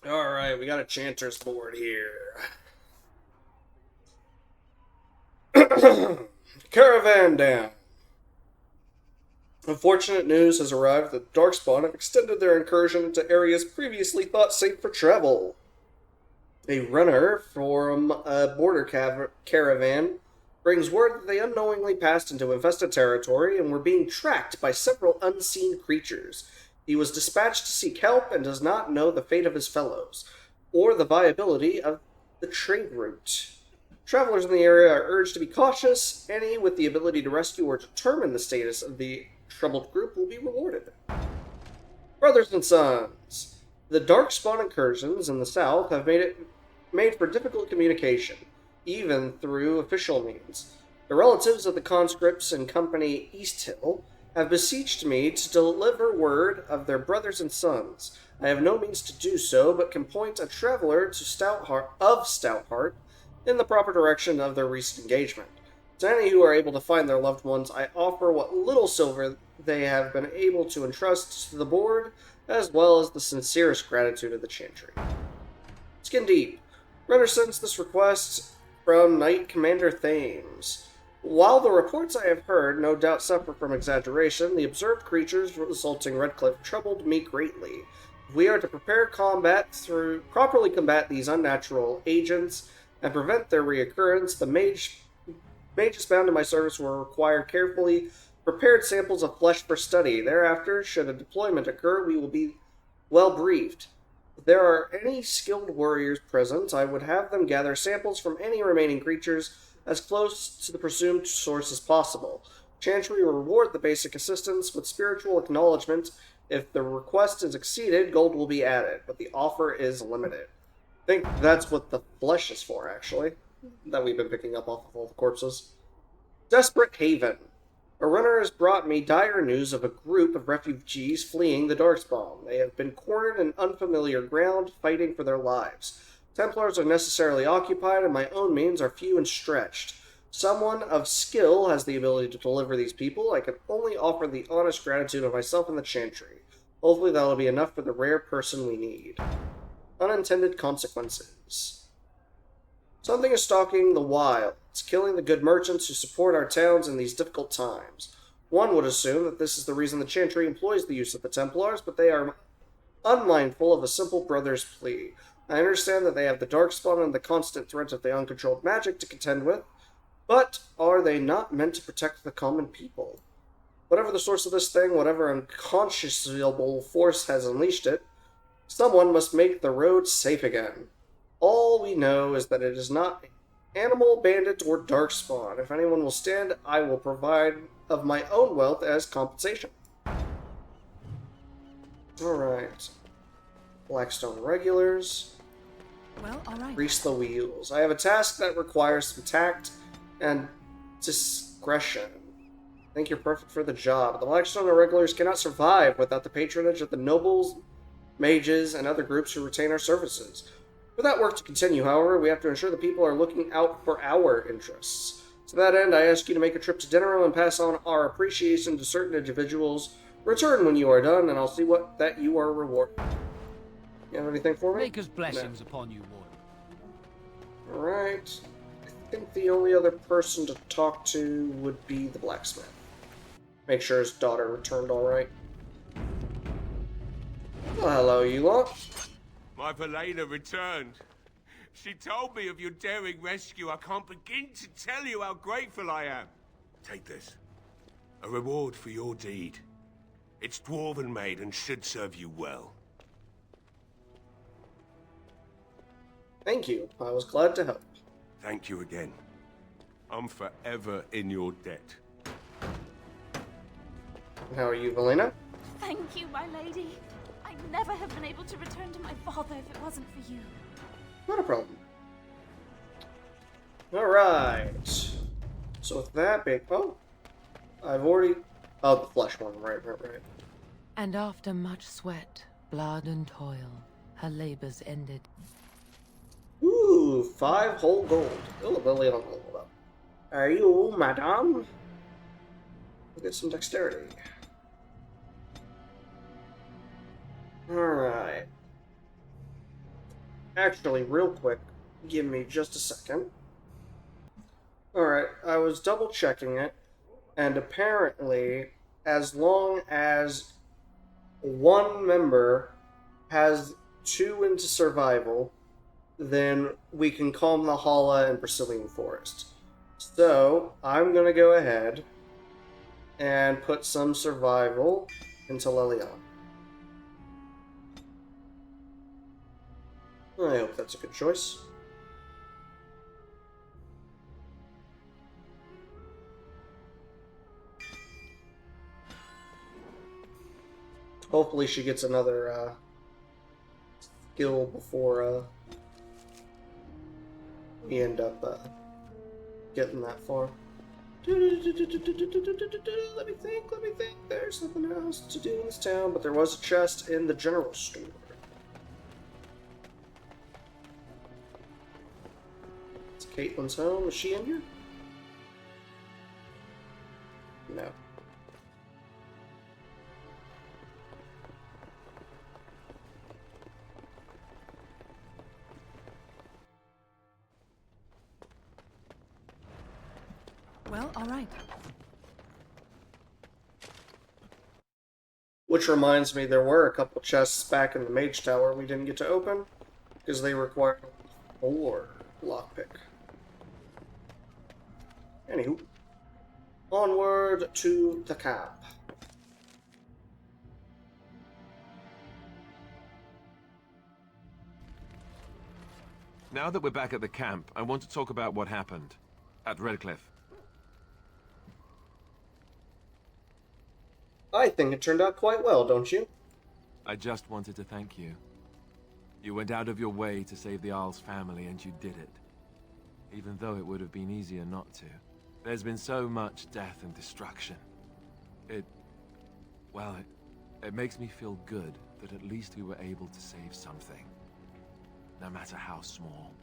Alright, we got a chanter's board here. Caravan down. Unfortunate news has arrived that Darkspawn have extended their incursion into areas previously thought safe for travel. A runner from a border caravan brings word that they unknowingly passed into infested territory and were being tracked by several unseen creatures. He was dispatched to seek help and does not know the fate of his fellows, or the viability of the trade route. Travelers in the area are urged to be cautious. Any with the ability to rescue or determine the status of the troubled group will be rewarded. Brothers and sons, the Darkspawn incursions in the south have made for difficult communication, even through official means. The relatives of the conscripts in Company East Hill have beseeched me to deliver word of their brothers and sons. I have no means to do so, but can point a traveler to Stoutheart in the proper direction of their recent engagement. To any who are able to find their loved ones, I offer what little silver they have been able to entrust to the board, as well as the sincerest gratitude of the Chantry. Skin deep. Runner sends this request from Knight Commander Thames. While the reports I have heard no doubt suffer from exaggeration, the observed creatures resulting Redcliffe troubled me greatly. If we are to properly combat these unnatural agents and prevent their reoccurrence, the mages bound to my service will require carefully prepared samples of flesh for study. Thereafter, should a deployment occur, we will be well briefed. If there are any skilled warriors present, I would have them gather samples from any remaining creatures as close to the presumed source as possible. Chantry will reward the basic assistance with spiritual acknowledgement. If the request is exceeded, gold will be added, but the offer is limited. I think that's what the flesh is for, actually, that we've been picking up off of all the corpses. Desperate Haven. A runner has brought me dire news of a group of refugees fleeing the Darkspawn. They have been cornered in unfamiliar ground, fighting for their lives. Templars are necessarily occupied, and my own means are few and stretched. Someone of skill has the ability to deliver these people. I can only offer the honest gratitude of myself and the Chantry. Hopefully that'll be enough for the rare person we need. Unintended consequences. Something is stalking the wilds, killing the good merchants who support our towns in these difficult times. One would assume that this is the reason the Chantry employs the use of the Templars, but they are unmindful of a simple brother's plea. I understand that they have the Darkspawn and the constant threat of the uncontrolled magic to contend with, but are they not meant to protect the common people? Whatever the source of this thing, whatever unconscionable force has unleashed it, someone must make the road safe again. All we know is that it is not animal, bandit, or darkspawn. If anyone will stand, I will provide of my own wealth as compensation. Alright. Blackstone regulars. Well, alright. Grease the wheels. I have a task that requires some tact and discretion. I think you're perfect for the job. The Blackstone irregulars cannot survive without the patronage of the nobles, mages, and other groups who retain our services. For that work to continue, however, we have to ensure the people are looking out for our interests. To that end, I ask you to make a trip to Dinnerroom and pass on our appreciation to certain individuals. Return when you are done, and I'll see that you are rewarded. You have anything for me? Maker's blessings upon you, Warden. Alright. I think the only other person to talk to would be the blacksmith. Make sure his daughter returned alright. Well, hello, you lot. My Valena returned. She told me of your daring rescue. I can't begin to tell you how grateful I am. Take this. A reward for your deed. It's dwarven made and should serve you well. Thank you. I was glad to help. Thank you again. I'm forever in your debt. How are you, Valena? Thank you, my lady. I'd never have been able to return to my father if it wasn't for you. Not a problem. Alright. So with that being... Oh. I've already... Oh, the flesh one. Right. And after much sweat, blood, and toil, her labors ended. Ooh, 5 whole gold. Oh, a billion on gold. Are you, madame? We'll get some dexterity. Alright. Actually, real quick, give me just a second. Alright, I was double checking it, and apparently, as long as one member has 2 into survival, then we can calm the Hala and Brazilian Forest. So, I'm gonna go ahead and put some survival into Lelion. I hope that's a good choice. Hopefully she gets another skill before we end up getting that far. Let me think. There's nothing else to do in this town, but there was a chest in the general store. It's Caitlin's home. Is she in here? No. Well, all right. Which reminds me, there were a couple chests back in the Mage Tower we didn't get to open, because they required 4 lockpick. Anywho, onward to the camp. Now that we're back at the camp, I want to talk about what happened at Redcliffe. I think it turned out quite well, don't you? I just wanted to thank you. You went out of your way to save the Isle's family, and you did it. Even though it would have been easier not to. There's been so much death and destruction. It makes me feel good that at least we were able to save something. No matter how small.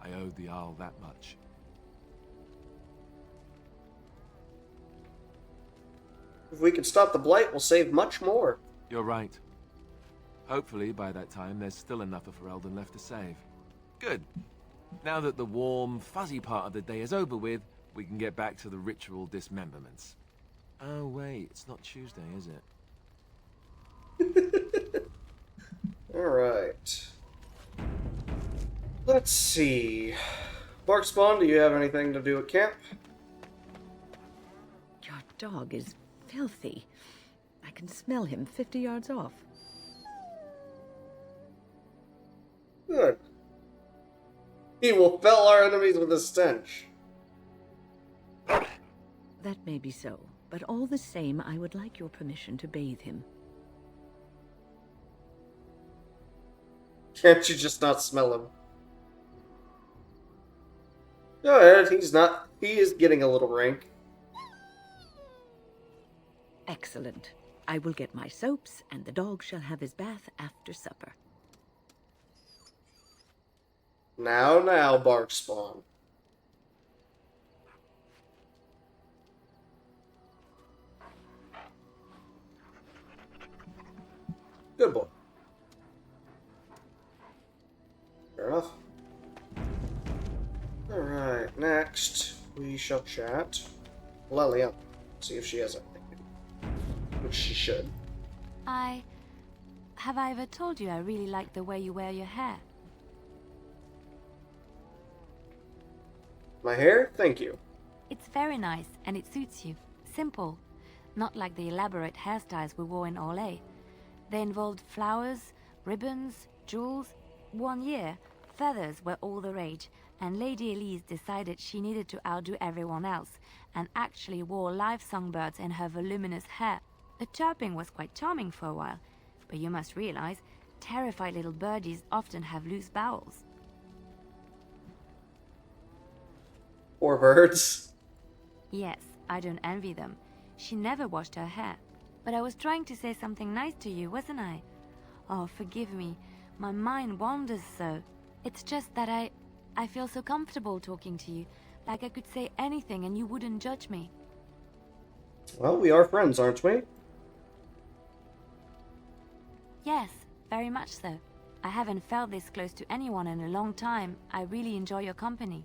I owed the Isle that much. If we can stop the Blight, we'll save much more. You're right. Hopefully, by that time, there's still enough of Ferelden left to save. Good. Now that the warm, fuzzy part of the day is over with, we can get back to the ritual dismemberments. Oh, wait, it's not Tuesday, is it? Alright. Let's see. Barkspawn, do you have anything to do at camp? Your dog is filthy. I can smell him 50 yards off. Good. He will fell our enemies with a stench. That may be so, but all the same, I would like your permission to bathe him. Can't you just not smell him? Go ahead, he is getting a little rank. Excellent. I will get my soaps, and the dog shall have his bath after supper. Now, Barkspawn. Good boy. Fair enough. Alright, next we shall chat Lelion. See if she has anything. Which she should. Have I ever told you I really like the way you wear your hair? My hair? Thank you. It's very nice, and it suits you. Simple. Not like the elaborate hairstyles we wore in Orlais. They involved flowers, ribbons, jewels. 1 year, feathers were all the rage, and Lady Elise decided she needed to outdo everyone else, and actually wore live songbirds in her voluminous hair. The chirping was quite charming for a while, but you must realize, terrified little birdies often have loose bowels. Poor birds. Yes, I don't envy them. She never washed her hair. But I was trying to say something nice to you, wasn't I? Oh, forgive me. My mind wanders so. It's just that I feel so comfortable talking to you. Like I could say anything and you wouldn't judge me. Well, we are friends, aren't we? Yes, very much so. I haven't felt this close to anyone in a long time. I really enjoy your company.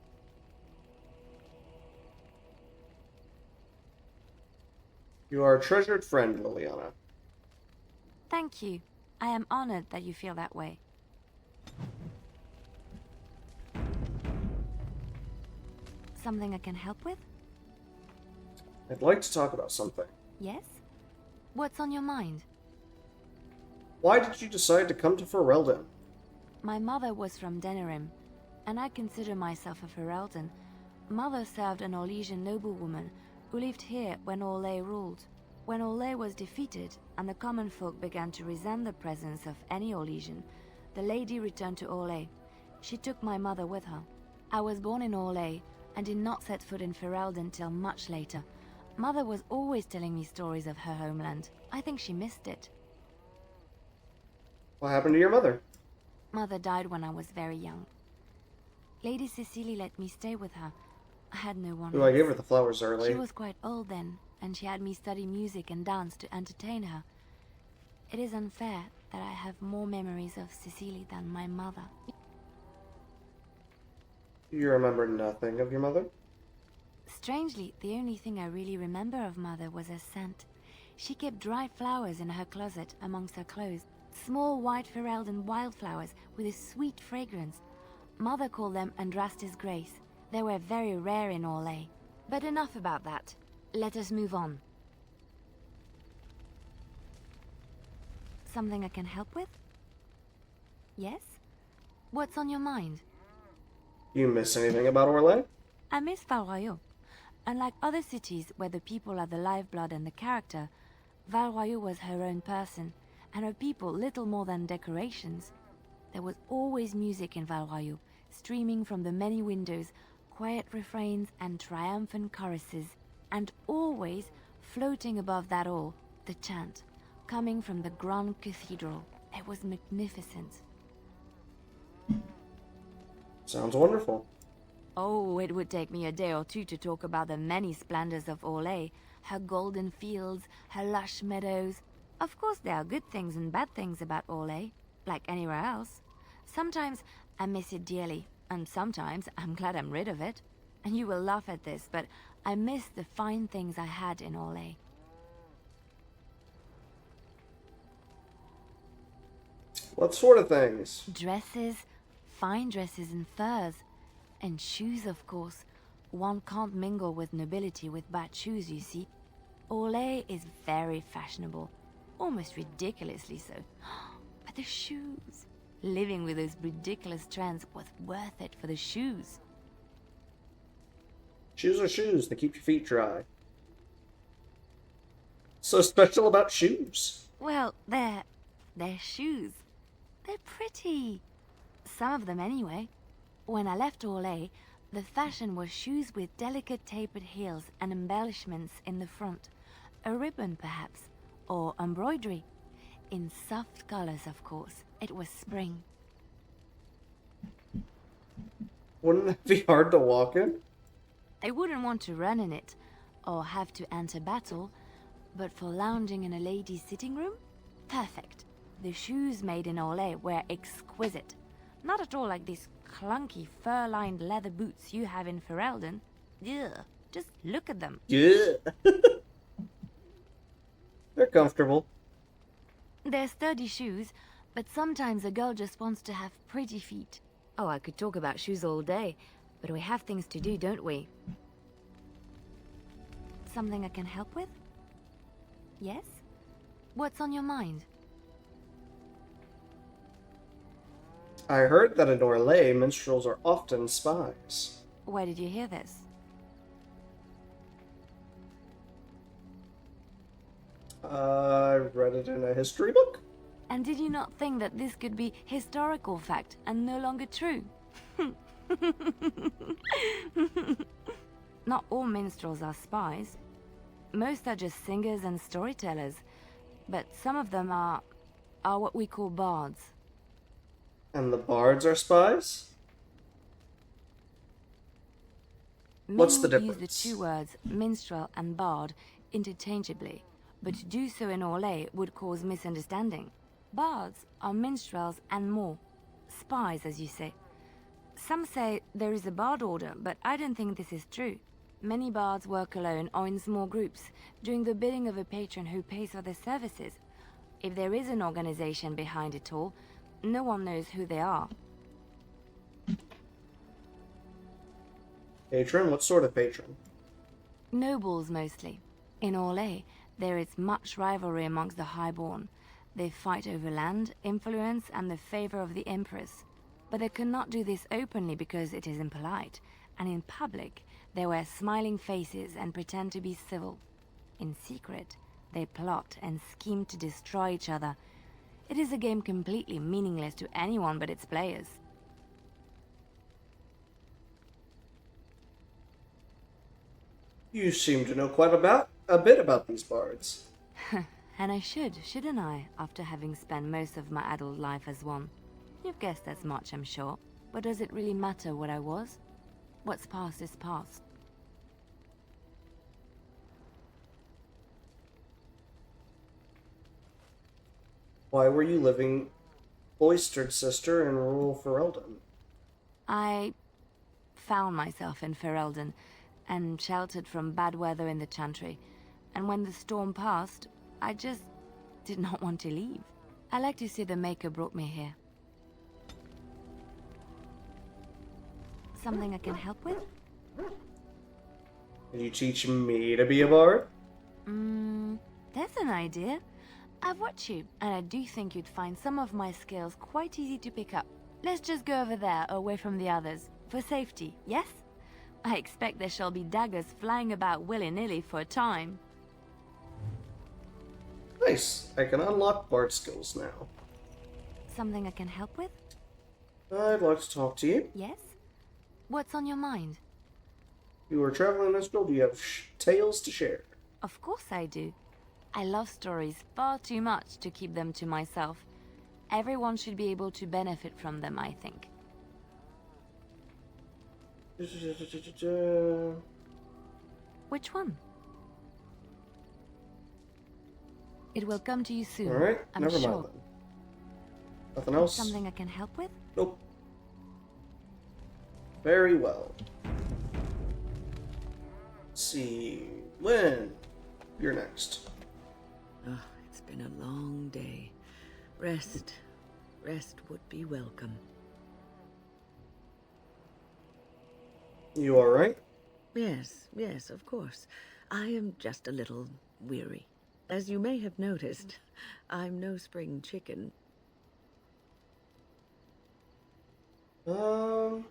You are a treasured friend, Liliana. Thank you. I am honored that you feel that way. Something I can help with? I'd like to talk about something. Yes? What's on your mind? Why did you decide to come to Ferelden? My mother was from Denerim, and I consider myself a Ferelden. Mother served an Orlesian noblewoman who lived here when Orlais ruled. When Orlais was defeated, and the common folk began to resent the presence of any Orlesian, the lady returned to Orlais. She took my mother with her. I was born in Orlais, and did not set foot in Ferelden till much later. Mother was always telling me stories of her homeland. I think she missed it. What happened to your mother? Mother died when I was very young. Lady Cecily let me stay with her. I had no one Ooh, I else. gave her the flowers early. She was quite old then, and she had me study music and dance to entertain her. It is unfair that I have more memories of Cecily than my mother. You remember nothing of your mother? Strangely, the only thing I really remember of Mother was her scent. She kept dry flowers in her closet amongst her clothes. Small white Ferelden wildflowers with a sweet fragrance. Mother called them Andrastis Grace. They were very rare in Orlais. But enough about that. Let us move on. Something I can help with? Yes? What's on your mind? You miss anything about Orlais? I miss Val-Royeaux. Unlike other cities where the people are the lifeblood and the character, Val-Royeaux was her own person, and her people little more than decorations. There was always music in Val-Royeaux, streaming from the many windows, quiet refrains and triumphant choruses, and always, floating above that all, the chant, coming from the Grand Cathedral. It was magnificent. Sounds wonderful. Oh, it would take me a day or two to talk about the many splendors of Orlais, her golden fields, her lush meadows. Of course there are good things and bad things about Orlais, like anywhere else. Sometimes I miss it dearly, and sometimes I'm glad I'm rid of it. And you will laugh at this, but I miss the fine things I had in Orlais. What sort of things? Dresses, fine dresses and furs. And shoes, of course. One can't mingle with nobility with bad shoes, you see. Orlais is very fashionable. Almost ridiculously so. But the shoes. Living with those ridiculous trends was worth it for the shoes. Shoes are shoes. They keep your feet dry. So special about shoes? Well, they're shoes. They're pretty. Some of them anyway. When I left Orlais, the fashion was shoes with delicate tapered heels and embellishments in the front. A ribbon, perhaps, or embroidery. In soft colors, of course. It was spring. Wouldn't it be hard to walk in? I wouldn't want to run in it, or have to enter battle, but for lounging in a lady's sitting room? Perfect. The shoes made in Orlais were exquisite. Not at all like these clunky fur-lined leather boots you have in Ferelden. Ugh, just look at them. Yeah. They're comfortable. They're sturdy shoes, but sometimes a girl just wants to have pretty feet. Oh, I could talk about shoes all day, but we have things to do, don't we? Something I can help with? Yes? What's on your mind? I heard that in Orlais, minstrels are often spies. Where did you hear this? I read it in a history book. And did you not think that this could be historical fact and no longer true? Not all minstrels are spies. Most are just singers and storytellers. But some of them are what we call bards. And the bards are spies? What's the Many difference? use the two words minstrel and bard interchangeably, but to do so in Orlais would cause misunderstanding. Bards are minstrels and more, Spies, as you say. Some say there is a bard order, but I don't think this is true. Many bards work alone or in small groups, doing the bidding of a patron who pays for their services. If there is an organization behind it all, no one knows who they are. Patron? What sort of patron? Nobles, mostly. In Orlais, there is much rivalry amongst the highborn. They fight over land, influence, and the favor of the empress. But they cannot do this openly because it is impolite, and in public, they wear smiling faces and pretend to be civil. In secret, they plot and scheme to destroy each other. It is a game completely meaningless to anyone but its players. You seem to know quite a bit about these bards. And I shouldn't I, after having spent most of my adult life as one? You've guessed as much, I'm sure. But does it really matter what I was? What's past is past. Why were you living cloistered, sister, in rural Ferelden? I found myself in Ferelden and sheltered from bad weather in the Chantry. And when the storm passed, I just did not want to leave. I like to see the Maker brought me here. Something I can help with? Can you teach me to be a bard? There's an idea. I've watched you, and I do think you'd find some of my skills quite easy to pick up. Let's just go over there, away from the others. For safety, yes? I expect there shall be daggers flying about willy-nilly for a time. Nice. I can unlock bard skills now. Something I can help with? I'd like to talk to you. Yes? What's on your mind? You are traveling this world. You have tales to share. Of course I do. I love stories far too much to keep them to myself. Everyone should be able to benefit from them, I think. Which one? It will come to you soon. Alright, I'm never sure. mind then. Nothing else? Something I can help with? Nope. Very well. Let's see. Lynn, you're next. Oh, it's been a long day. Rest would be welcome. You alright? Yes, of course. I am just a little weary. As you may have noticed, I'm no spring chicken. You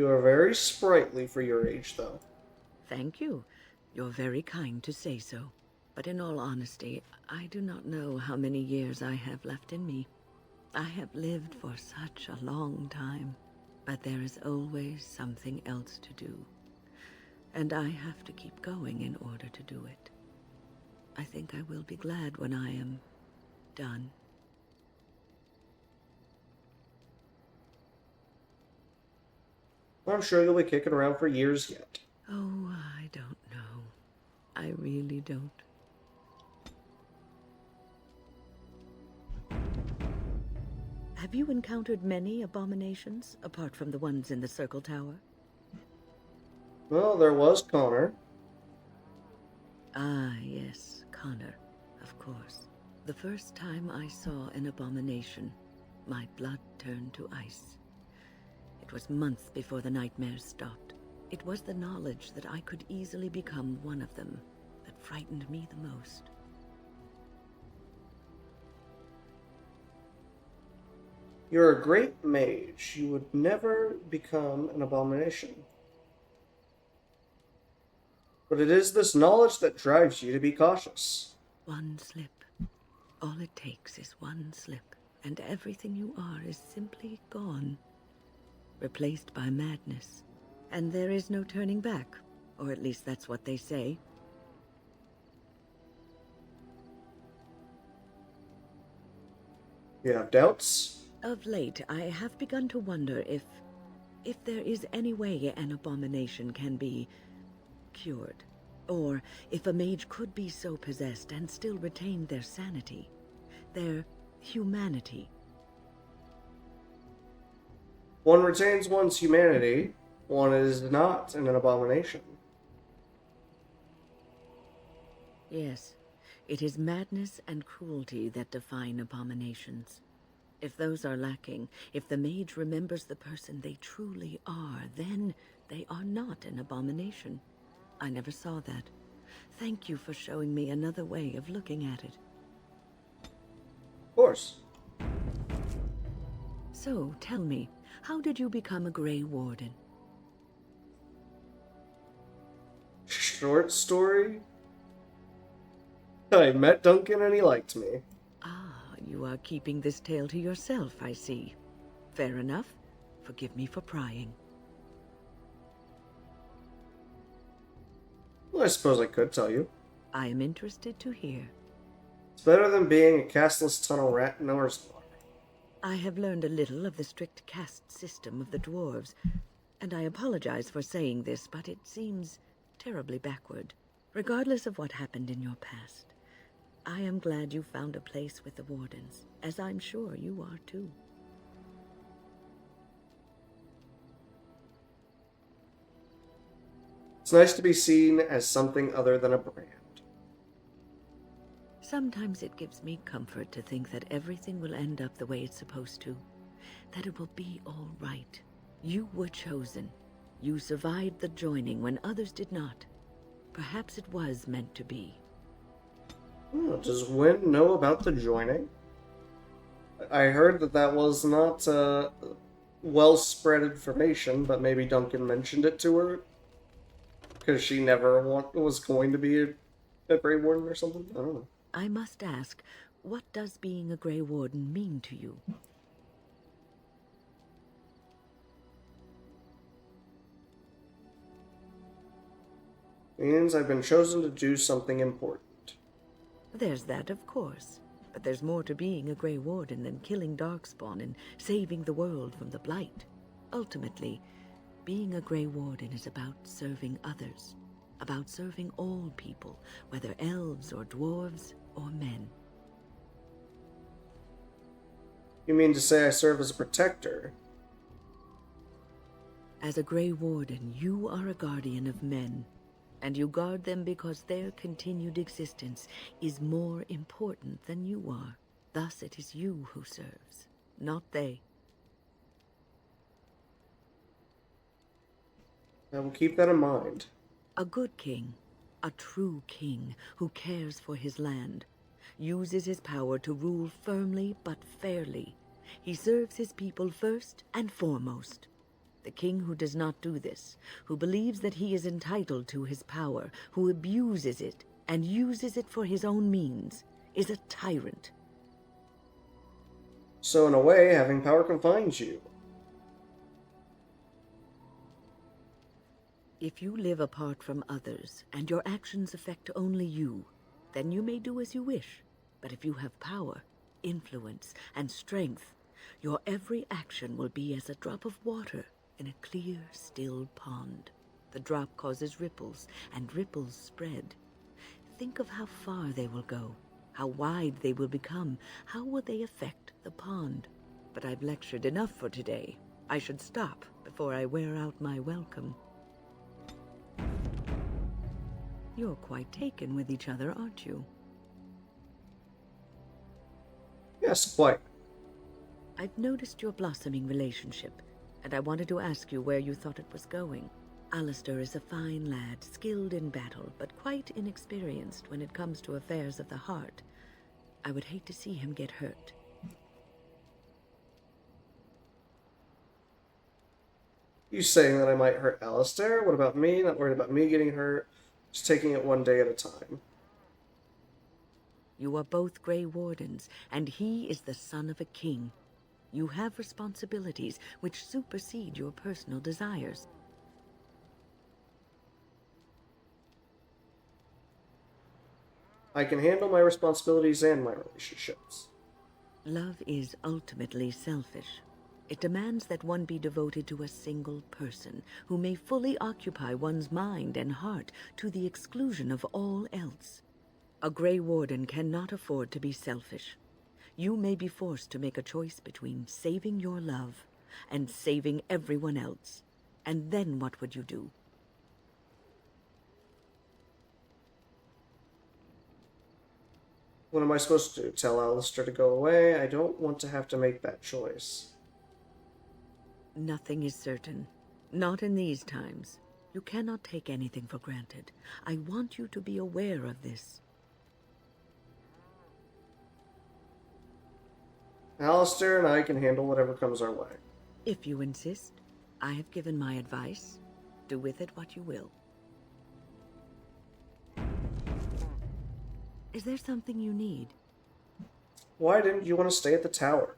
are very sprightly for your age, though. Thank you. You're very kind to say so. But in all honesty, I do not know how many years I have left in me. I have lived for such a long time, but there is always something else to do. And I have to keep going in order to do it. I think I will be glad when I am done. I'm sure you'll be kicking around for years yet. Oh, I don't know. I really don't. Have you encountered many abominations, apart from the ones in the Circle Tower? Well, there was Connor. Ah, yes, Connor, of course. The first time I saw an abomination, my blood turned to ice. It was months before the nightmares stopped. It was the knowledge that I could easily become one of them that frightened me the most. You're a great mage. You would never become an abomination. But it is this knowledge that drives you to be cautious. One slip. All it takes is one slip, and everything you are is simply gone. Replaced by madness. And there is no turning back, or at least that's what they say. You have doubts? Of late, I have begun to wonder if there is any way an abomination can be cured. Or if a mage could be so possessed and still retain their sanity, their humanity. One retains one's humanity. One is not an abomination. Yes, it is madness and cruelty that define abominations. If those are lacking, if the mage remembers the person they truly are, then they are not an abomination. I never saw that. Thank you for showing me another way of looking at it. Of course. So, tell me, how did you become a Grey Warden? Short story? I met Duncan and he liked me. Ah, you are keeping this tale to yourself, I see. Fair enough. Forgive me for prying. Well, I suppose I could tell you. I am interested to hear. It's better than being a castless tunnel rat in Orslar. I have learned a little of the strict caste system of the dwarves, and I apologize for saying this, but it seems terribly backward. Regardless of what happened in your past, I am glad you found a place with the Wardens, as I'm sure you are too. It's nice to be seen as something other than a brand. Sometimes it gives me comfort to think that everything will end up the way it's supposed to, that it will be all right. You were chosen. You survived the joining when others did not. Perhaps it was meant to be. Oh, does Wynn know about the joining? I heard that was not well-spread information, but maybe Duncan mentioned it to her? Because she never was going to be a Grey Warden or something? I don't know. I must ask, what does being a Grey Warden mean to you? Means I've been chosen to do something important. There's that, of course. But there's more to being a Grey Warden than killing Darkspawn and saving the world from the Blight. Ultimately, being a Grey Warden is about serving others. About serving all people, whether elves or dwarves or men. You mean to say I serve as a protector? As a Grey Warden, you are a guardian of men, and you guard them because their continued existence is more important than you are. Thus it is you who serves, not they. I will keep that in mind. A good king, a true king who cares for his land, uses his power to rule firmly but fairly. He serves his people first and foremost. The king who does not do this, who believes that he is entitled to his power, who abuses it and uses it for his own means, is a tyrant. So in a way, having power confines you. If you live apart from others, and your actions affect only you, then you may do as you wish. But if you have power, influence, and strength, your every action will be as a drop of water in a clear, still pond. The drop causes ripples, and ripples spread. Think of how far they will go, how wide they will become, how will they affect the pond. But I've lectured enough for today. I should stop before I wear out my welcome. You're quite taken with each other, aren't you? Yes, quite. I've noticed your blossoming relationship, and I wanted to ask you where you thought it was going. Alistair is a fine lad, skilled in battle, but quite inexperienced when it comes to affairs of the heart. I would hate to see him get hurt. You saying that I might hurt Alistair? What about me? Not worried about me getting hurt. Just taking it one day at a time. You are both Grey Wardens, and he is the son of a king. You have responsibilities which supersede your personal desires. I can handle my responsibilities and my relationships. Love is ultimately selfish. It demands that one be devoted to a single person who may fully occupy one's mind and heart to the exclusion of all else. A Grey Warden cannot afford to be selfish. You may be forced to make a choice between saving your love and saving everyone else. And then what would you do? What am I supposed to do? Tell Alistair to go away? I don't want to have to make that choice. Nothing is certain. Not in these times. You cannot take anything for granted. I want you to be aware of this. Alistair and I can handle whatever comes our way. If you insist, I have given my advice. Do with it what you will. Is there something you need? Why didn't you want to stay at the tower?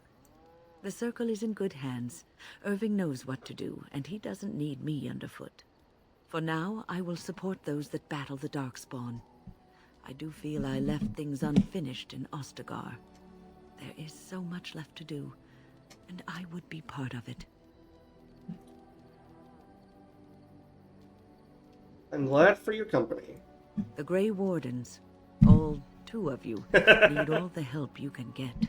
The Circle is in good hands. Irving knows what to do, and he doesn't need me underfoot. For now, I will support those that battle the Darkspawn. I do feel I left things unfinished in Ostagar. There is so much left to do, and I would be part of it. I'm glad for your company. The Grey Wardens, all 2 of you, need all the help you can get.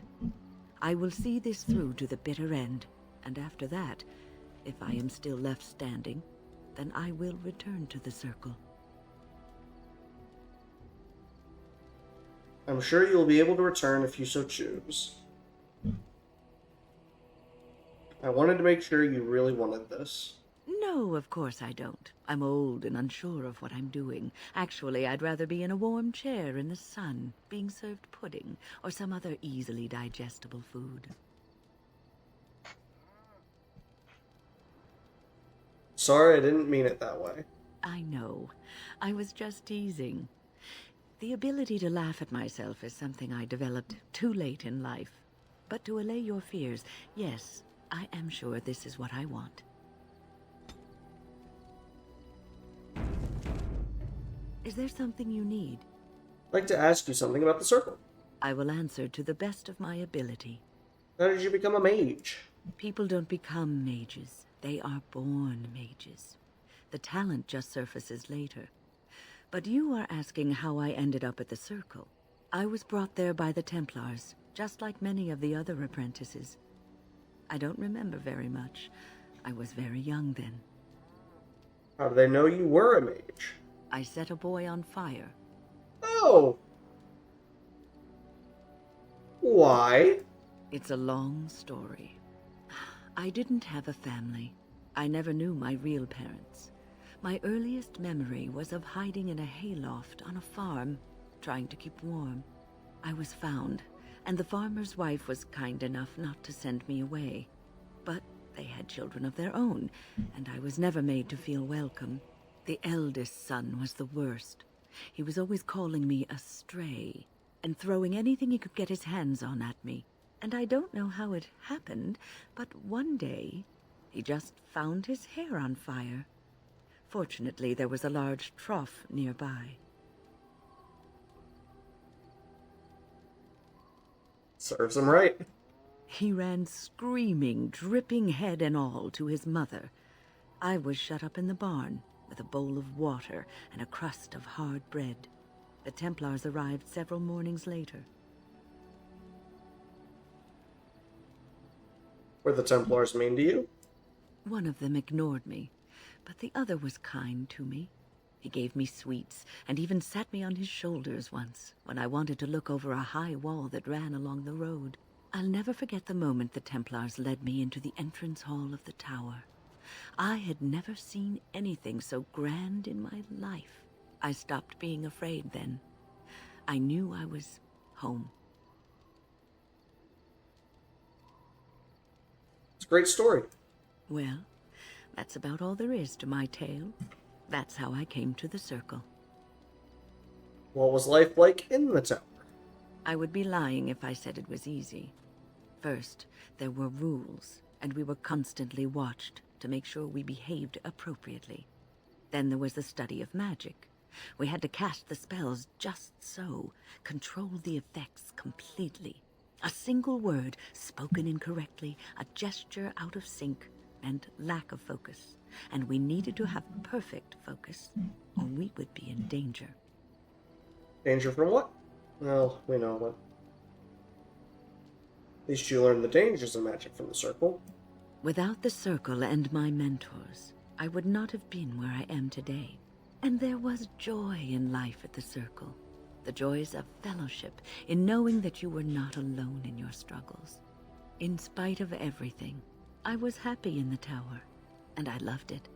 I will see this through to the bitter end, and after that, if I am still left standing, then I will return to the Circle. I'm sure you'll be able to return if you so choose. I wanted to make sure you really wanted this. No, of course I don't. I'm old and unsure of what I'm doing. Actually, I'd rather be in a warm chair in the sun, being served pudding, or some other easily digestible food. Sorry, I didn't mean it that way. I know. I was just teasing. The ability to laugh at myself is something I developed too late in life. But to allay your fears, yes, I am sure this is what I want. Is there something you need? I'd like to ask you something about the Circle. I will answer to the best of my ability. How did you become a mage? People don't become mages. They are born mages. The talent just surfaces later. But you are asking how I ended up at the Circle. I was brought there by the Templars, just like many of the other apprentices. I don't remember very much. I was very young then. How did they know you were a mage? I set a boy on fire. Oh! Why? It's a long story. I didn't have a family. I never knew my real parents. My earliest memory was of hiding in a hayloft on a farm, trying to keep warm. I was found, and the farmer's wife was kind enough not to send me away. But they had children of their own, and I was never made to feel welcome. The eldest son was the worst. He was always calling me a stray, and throwing anything he could get his hands on at me. And I don't know how it happened, but one day, he just found his hair on fire. Fortunately, there was a large trough nearby. Serves him right. He ran screaming, dripping head and all, to his mother. I was shut up in the barn, with a bowl of water and a crust of hard bread. The Templars arrived several mornings later. Were the Templars mean to you? One of them ignored me, but the other was kind to me. He gave me sweets and even sat me on his shoulders once when I wanted to look over a high wall that ran along the road. I'll never forget the moment the Templars led me into the entrance hall of the tower. I had never seen anything so grand in my life. I stopped being afraid then. I knew I was home. It's a great story. Well, that's about all there is to my tale. That's how I came to the Circle. What was life like in the tower? I would be lying if I said it was easy. First, there were rules, and we were constantly watched to make sure we behaved appropriately. Then there was the study of magic. We had to cast the spells just so, control the effects completely. A single word spoken incorrectly, a gesture out of sync, meant lack of focus. And we needed to have perfect focus, or we would be in danger. Danger from what? Well, we know what. At least you learned the dangers of magic from the circle. Without the circle and my mentors, I would not have been where I am today. And there was joy in life at the circle. The joys of fellowship, in knowing that you were not alone in your struggles. In spite of everything, I was happy in the tower, and I loved it.